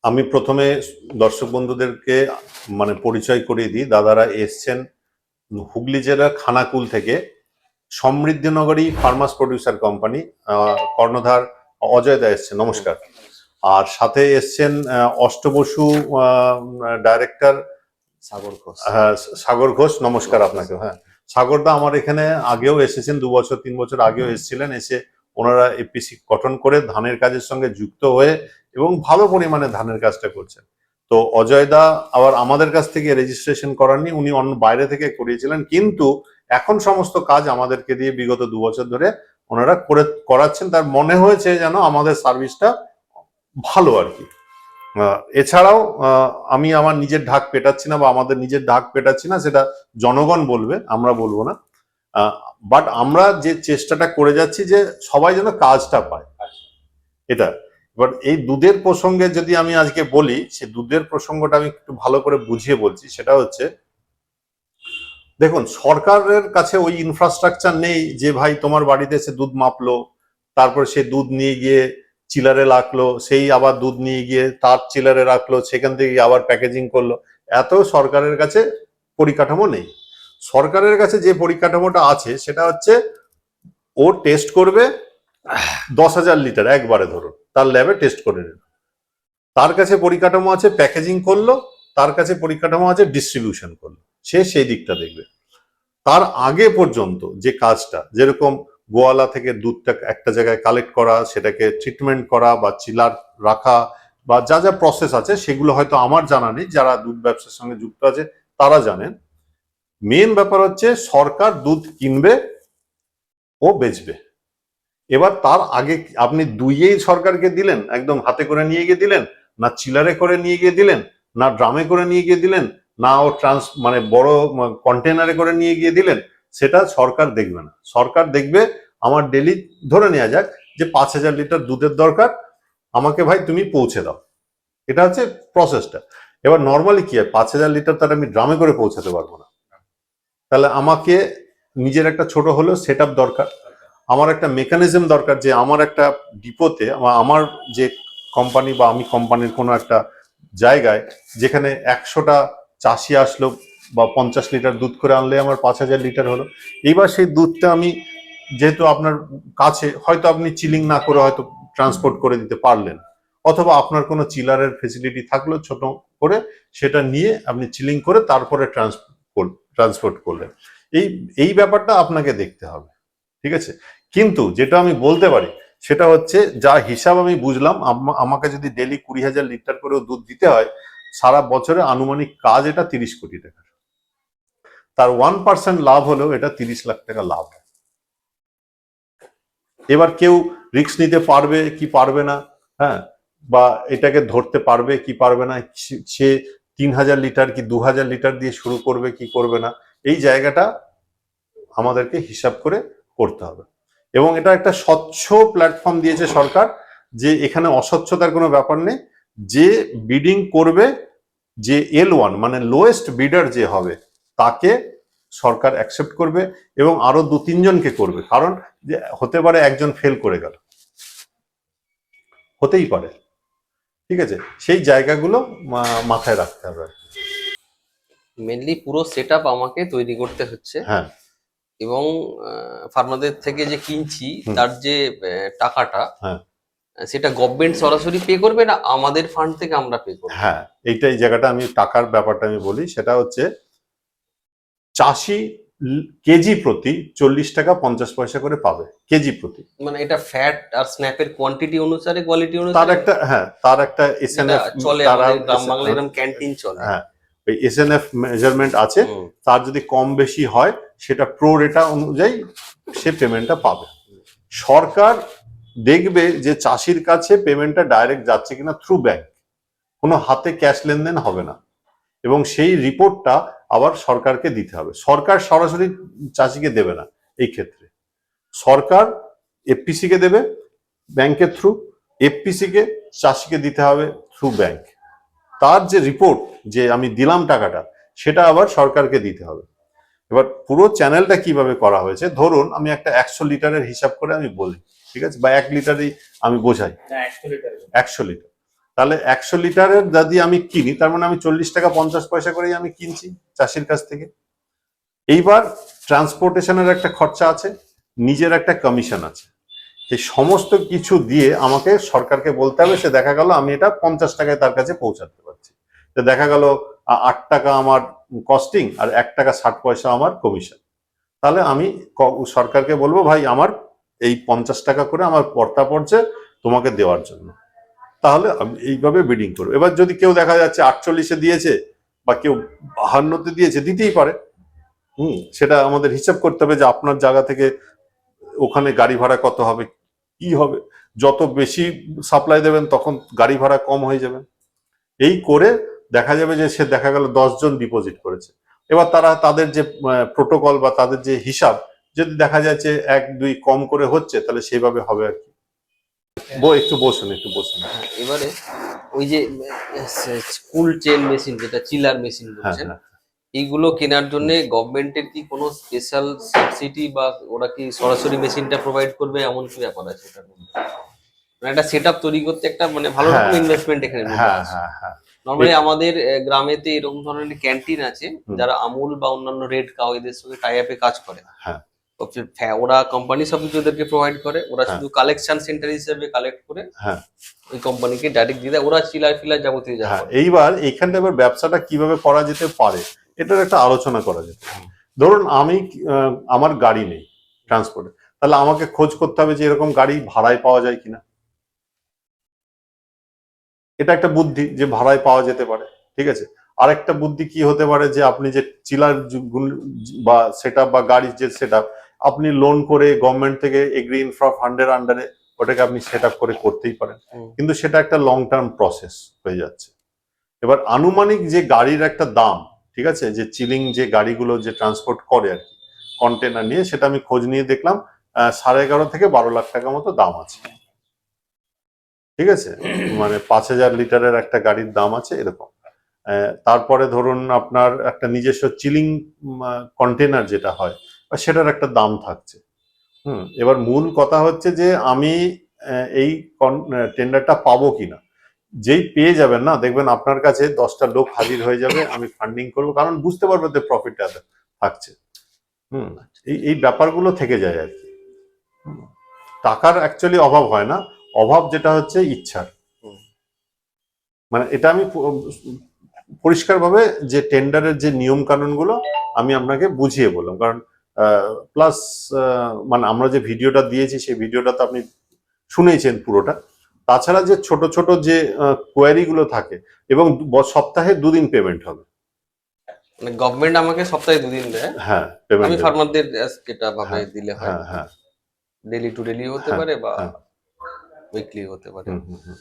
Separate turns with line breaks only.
আমি প্রথমে দর্শক বন্ধুদেরকে মানে পরিচয় করিয়ে দিই। দাদারা এসছেন হুগলি জেলার খানাকুল থেকে, সমৃদ্ধিনগরী ফার্মাস প্রডিউসার কোম্পানি, কর্ণধার অজয় দা এসছেন, নমস্কার। আর সাথে এসছেন অষ্টবসু ডাইরেক্টর সাগর ঘোষ, নমস্কার আপনাকে। হ্যাঁ, সাগরদা আমার এখানে আগেও এসেছেন, 2 বছর 3 বছর আগেও এসেছিলেন। এসে ওনারা এপিসি গঠন করে ধানের কাজের সঙ্গে যুক্ত হয়ে এবং ভালো পরিমাণে ধানের কাজটা করছেন। তো অজয় দা আবার আমাদের কাছ থেকে রেজিস্ট্রেশন করাননি, উনি অন্য বাইরে থেকে করিয়েছিলেন, কিন্তু এখন সমস্ত কাজ আমাদেরকে দিয়ে বিগত 2 বছর ধরে ওনারা করাচ্ছেন। তার মনে হয়েছে যেন আমাদের সার্ভিসটা ভালো আর কি। এছাড়াও আমি আমার নিজের ঢাক পেটাচ্ছি না বা আমাদের নিজের ঢাক পেটাচ্ছি না, সেটা জনগণ বলবে, আমরা বলবো না। বাট আমরা যে চেষ্টাটা করে যাচ্ছি যে সবাই যেন কাজটা পায়, এটা। এবার এই দুধের প্রসঙ্গে যদি আমি আজকে বলি, সে দুধের প্রসঙ্গটা আমি একটু ভালো করে বুঝিয়ে বলছি। সেটা হচ্ছে, দেখুন, সরকারের কাছে ওই ইনফ্রাস্ট্রাকচার নেই যে ভাই তোমার বাড়িতে এসে দুধ মাপলো, তারপর সে দুধ নিয়ে গিয়ে চিলারে রাখলো, সেই আবার দুধ নিয়ে গিয়ে তার চিলারে রাখলো, সেখান থেকে আবার প্যাকেজিং করলো। এত সরকারের কাছে পরিকাঠামো নেই। সরকারের কাছে যে পরিকাঠামোটা আছে সেটা হচ্ছে, ও টেস্ট করবে 10,000 লিটার একবারে, ধরুন তার ল্যাবে টেস্ট করে নিল, তার কাছে পরিকাঠামো আছে, প্যাকেজিং করলো, তার কাছে পরিকাঠামো আছে, ডিস্ট্রিবিউশন করলো, সে সেই দিকটা দেখবে। তার আগে পর্যন্ত যে কাজটা, যেরকম গোয়ালা থেকে দুধটা একটা জায়গায় কালেক্ট করা, সেটাকে ট্রিটমেন্ট করা বা চিলার রাখা বা যা যা প্রসেস আছে, সেগুলো হয়তো আমার জানা নেই, যারা দুধ ব্যবসার সঙ্গে যুক্ত আছে তারা জানেন। মেন ব্যাপার হচ্ছে সরকার দুধ কিনবে ও বেচবে। এবার তার আগে আপনি দুইয়েই সরকারকে দিলেন, একদম হাতে করে নিয়ে গিয়ে দিলেন, না চিলারে করে নিয়ে গিয়ে দিলেন, না ড্রামে করে নিয়ে গিয়ে দিলেন, না ও মানে বড় কন্টেনারে করে নিয়ে গিয়ে দিলেন, সেটা সরকার দেখবে না। সরকার দেখবে আমার ডেলি ধরে নেওয়া যাক যে 5,000 লিটার দুধের দরকার, আমাকে ভাই তুমি পৌঁছে দাও। এটা হচ্ছে প্রসেসটা। এবার নর্মালি কি হয়, 5,000 লিটার তার আমি ড্রামে করে পৌঁছাতে পারবো না। তাহলে আমাকে নিজের একটা ছোট হলেও সেট আপ দরকার, আমার একটা মেকানিজম দরকার, যে আমার একটা ডিপোতে, আমার যে কোম্পানি বা আমি কোম্পানির কোনো একটা জায়গায় যেখানে 100টা চাষি আসলো বা 50 লিটার দুধ করে আনলে আমার 5,000 লিটার হলো। এইবার সেই দুধটা আমি, যেহেতু আপনার কাছে, হয়তো আপনি চিলিং না করে হয়তো ট্রান্সপোর্ট করে দিতে পারলেন, অথবা আপনার কোনো চিলারের ফেসিলিটি থাকলো ছোট করে, সেটা নিয়ে আপনি চিলিং করে তারপরে ট্রান্সপোর্ট করলেন। এই ব্যাপারটা আপনাকে দেখতে হবে, ঠিক আছে। কিন্তু যেটা আমি বলতে পারি সেটা হচ্ছে, যা হিসাব আমি বুঝলাম, আমাকে যদি ডেলি 20,000 লিটার করেও দুধ দিতে হয়, সারা বছরে আনুমানিক কাজ এটা 30 কোটি টাকা। তার 1% লাভ হলেও এটা 30 লাখ টাকা লাভ। এবার কেউ রিস্ক নিতে পারবে কি পারবে না, হ্যাঁ, বা এটাকে ধরতে পারবে কি পারবে না, সে 3,000 লিটার কি 2,000 লিটার দিয়ে শুরু করবে কি করবে না, এই জায়গাটা আমাদেরকে হিসাব করে করতে হবে। এবং এটা একটা স্বচ্ছ প্ল্যাটফর্ম দিয়েছে সরকার, যে এখানে অস্বচ্ছতার কোনো ব্যাপার নেই। যে বিডিং করবে, যে L1 মানে লোয়েস্ট বিডার যে হবে, তাকে সরকার অ্যাকসেপ্ট করবে এবং আরো 2-3 জনকে করবে। কারণ যে হতে পারে একজন ফেল করে গেল, হতেই পারে, ঠিক আছে। সেই জায়গাগুলো মাথায় রাখতে হবে।
মেনলি পুরো সেটআপ আমাকে তৈরি করতে হচ্ছে।
হ্যাঁ,
এবং ফার্মারদের থেকে যে কিনছি তার যে টাকাটা,
হ্যাঁ,
সেটা গভর্নমেন্ট সরাসরি পে করবে না আমাদের ফান্ড থেকে আমরা পে করব?
হ্যাঁ, এই জায়গাটা আমি টাকার ব্যাপারটা আমি বলি। সেটা হচ্ছে, চাষি কেজি প্রতি 40 টাকা 50 পয়সা করে পাবে, কেজি প্রতি।
মানে এটা ফ্যাট আর স্ন্যাপের কোয়ান্টিটি অনুসারে, কোয়ালিটি
তার
অনুসারে
একটা, হ্যাঁ, তার একটা SNF
চলে, আমাদের গ্রাম বাংলায় এরকম ক্যান্টিন চলে।
হ্যাঁ, ওই SNF মেজারমেন্ট আছে, তার যদি কম বেশি হয় সেটা প্রো রেটা অনুযায়ী সে পেমেন্টটা পাবে। সরকার দেখবে যে চাষির কাছে পেমেন্টটা ডাইরেক্ট যাচ্ছে কিনা থ্রু ব্যাংক, কোনো হাতে ক্যাশ লেনদেন হবে না, এবং সেই রিপোর্টটা আবার সরকারকে দিতে হবে। সরকার সরাসরি চাষিকে দেবে না, এই ক্ষেত্রে সরকার এফপিসি কে দেবে ব্যাংকের থ্রু, এফপিসি কে চাষিকে দিতে হবে থ্রু ব্যাংক। তার যে রিপোর্ট, যে আমি দিলাম টাকাটা, সেটা আবার সরকারকে দিতে হবে। এবার পুরো চ্যানেলটা কিভাবে করা হয়েছে, ধরুন আমি একটা 100 লিটারের হিসাব করে আমি বলি, ঠিক আছে, বা 1 লিটারই আমি বোঝাই, 100 লিটার। তাহলে 100 লিটারের যদি আমি কিনি, তার মানে আমি 40 টাকা 50 পয়সা করেই আমি কিনছি চাষির কাছ থেকে। এইবার ট্রান্সপোর্টেশনের একটা খরচা আছে, নিজের একটা কমিশন আছে, এই সমস্ত কিছু দিয়ে আমাকে সরকারকে বলতে হবে, সে দেখা গেল আমি এটা 50 টাকায় তার কাছে পৌঁছাতে পারছি। তো দেখা গেল 8 টাকা আমার কস্টিং আর 1 টাকা 60 পয়সা আমার কমিশন। তাহলে আমি সরকারকে বলবো, ভাই আমার এই 50 টাকা করে আমার পড়তা পড়ছে তোমাকে দেওয়ার জন্য। তাহলে আমি এইভাবে বিডিং করবো। এবার যদি কেউ দেখা যাচ্ছে 48-এ দিয়েছে বা কেউ 52-তে দিয়েছে, দিতেই পারে। সেটা আমাদের হিসাব করতে হবে যে আপনার জায়গা থেকে ওখানে গাড়ি ভাড়া কত হবে, কি হবে। যত বেশি সাপ্লাই দেবেন তখন গাড়ি ভাড়া কম হয়ে যাবে। এই করে দেখা যাবে যে সে দেখা গেল 10 জন ডিপোজিট করেছে। এবার তারা তাদের যে প্রোটোকল বা তাদের যে হিসাব, যদি দেখা যাচ্ছে 1-2 কম করে হচ্ছে, তাহলে সেইভাবে হবে আর কি। একটু বসুন।
এবারে ওই যে স্কুল চেন মেশিন, যেটা চিলার মেশিন
হ্যাঁ,
বলছেন,
হ্যাঁ।
এইগুলো কেনার জন্য গভর্নমেন্টের কি কোনো স্পেশাল সাবসিডি বা ওরা কি সরাসরি মেশিনটা প্রোভাইড করবে, এমন কি ব্যাপার আছে ওটার মধ্যে? মানে একটা সেট তৈরি করতে একটা মানে ভালো রকম
হ্যাঁ,
ইনভেস্টমেন্ট এখানে
হ্যাঁ,
আছে।
হ্যাঁ, হ্যাঁ।
নর্মালি আমাদের গ্রামেতে এরকম ধরনের ক্যান্টিন আছে,
হুম।
যারা আমুল বা অন্যান্য রেড কাউ এদের সঙ্গে টাই আপে কাজ করে।
হ্যাঁ,
ওরা কোম্পানি সব কিছু ওদেরকে প্রোভাইড করে, ওরা
হ্যাঁ।
শুধু কালেকশন সেন্টার হিসেবে কালেক্ট করে
হ্যাঁ,
ওই কোম্পানিকে ডাইরেক্ট দিয়ে দেয়, ওরা চিলার ফিলার যাবতীয় যা
হ্যাঁ।
করে।
এইবার এইখানটা এবার ব্যবসাটা কিভাবে করা যেতে পারে, এটার একটা আলোচনা করা যেতে পারে। ধরুন আমি আমার গাড়ি নেই ট্রান্সপোর্টে, তাহলে আমাকে খোঁজ করতে হবে যে এরকম গাড়ি ভাড়ায় পাওয়া যায় কিনা। এটা একটা বুদ্ধি যে ভাড়ায় পাওয়া যেতে পারে, ঠিক আছে। আরেকটা বুদ্ধি কি হতে পারে, যে আপনি যে চিলার বা সেটআপ বা গাড়ির যে সেটআপ আপনি লোন করে গভর্নমেন্ট থেকে এগ্রি ইনফ্রা ফান্ডের আন্ডারে ওটাকে আপনি সেটআপ করে করতেই পারেন, কিন্তু সেটা একটা লং টার্ম প্রসেস হয়ে যাচ্ছে। এবার আনুমানিক যে গাড়ির একটা দাম, ঠিক আছে, যে চিলিং যে গাড়িগুলো যে ট্রান্সপোর্ট করে আর কি কন্টেনার নিয়ে, সেটা আমি খোঁজ নিয়ে দেখলাম 11.5 থেকে 12 লাখ টাকা মতো দাম আছে, ঠিক আছে। মানে 5,000 লিটারের একটা গাড়ির দাম আছে এরকম। তারপরে ধরুন আপনার একটা নিজস্ব চিলিং কন্টেনার যেটা হয়, সেটার একটা দাম থাকছে। এবার মূল কথা হচ্ছে যে আমি এই টেন্ডারটা পাবো কিনা। যেই পেয়ে যাবেন না, দেখবেন আপনার কাছে 10টা লোক হাজির হয়ে যাবে, আমি ফান্ডিং করবো, কারণ বুঝতে পারবে যে প্রফিটটা থাকছে। এই ব্যাপারগুলো থেকে যায় আর কি। টাকার অ্যাকচুয়ালি অভাব হয় না, অভাব যেটা হচ্ছে ইচ্ছার। মানে এটা আমি পরিষ্কারভাবে যে টেন্ডারের যে নিয়ম কানুনগুলো আমি আপনাকে বুঝিয়ে বললাম, কারণ প্লাস মানে আমরা যে ভিডিওটা দিয়েছি সেই ভিডিওটা তো আপনি শুনেছেন পুরোটা। তাছাড়া যে ছোট ছোট যে কোয়ারি গুলো থাকে, এবং সপ্তাহে 2 দিন পেমেন্ট হবে।
মানে গভর্নমেন্ট আমাকে সপ্তাহে 2 দিন দেয়,
হ্যাঁ, পেমেন্ট
আমি ফার্মারদের যেটা ভাবে দিলে হয়,
হ্যাঁ, হ্যাঁ,
ডেলি টু ডেলি হতে
হ্যাঁ,
পারে বা
হ্যাঁ।
উইকলি হতে পারে।
হুম, হুম, হুম।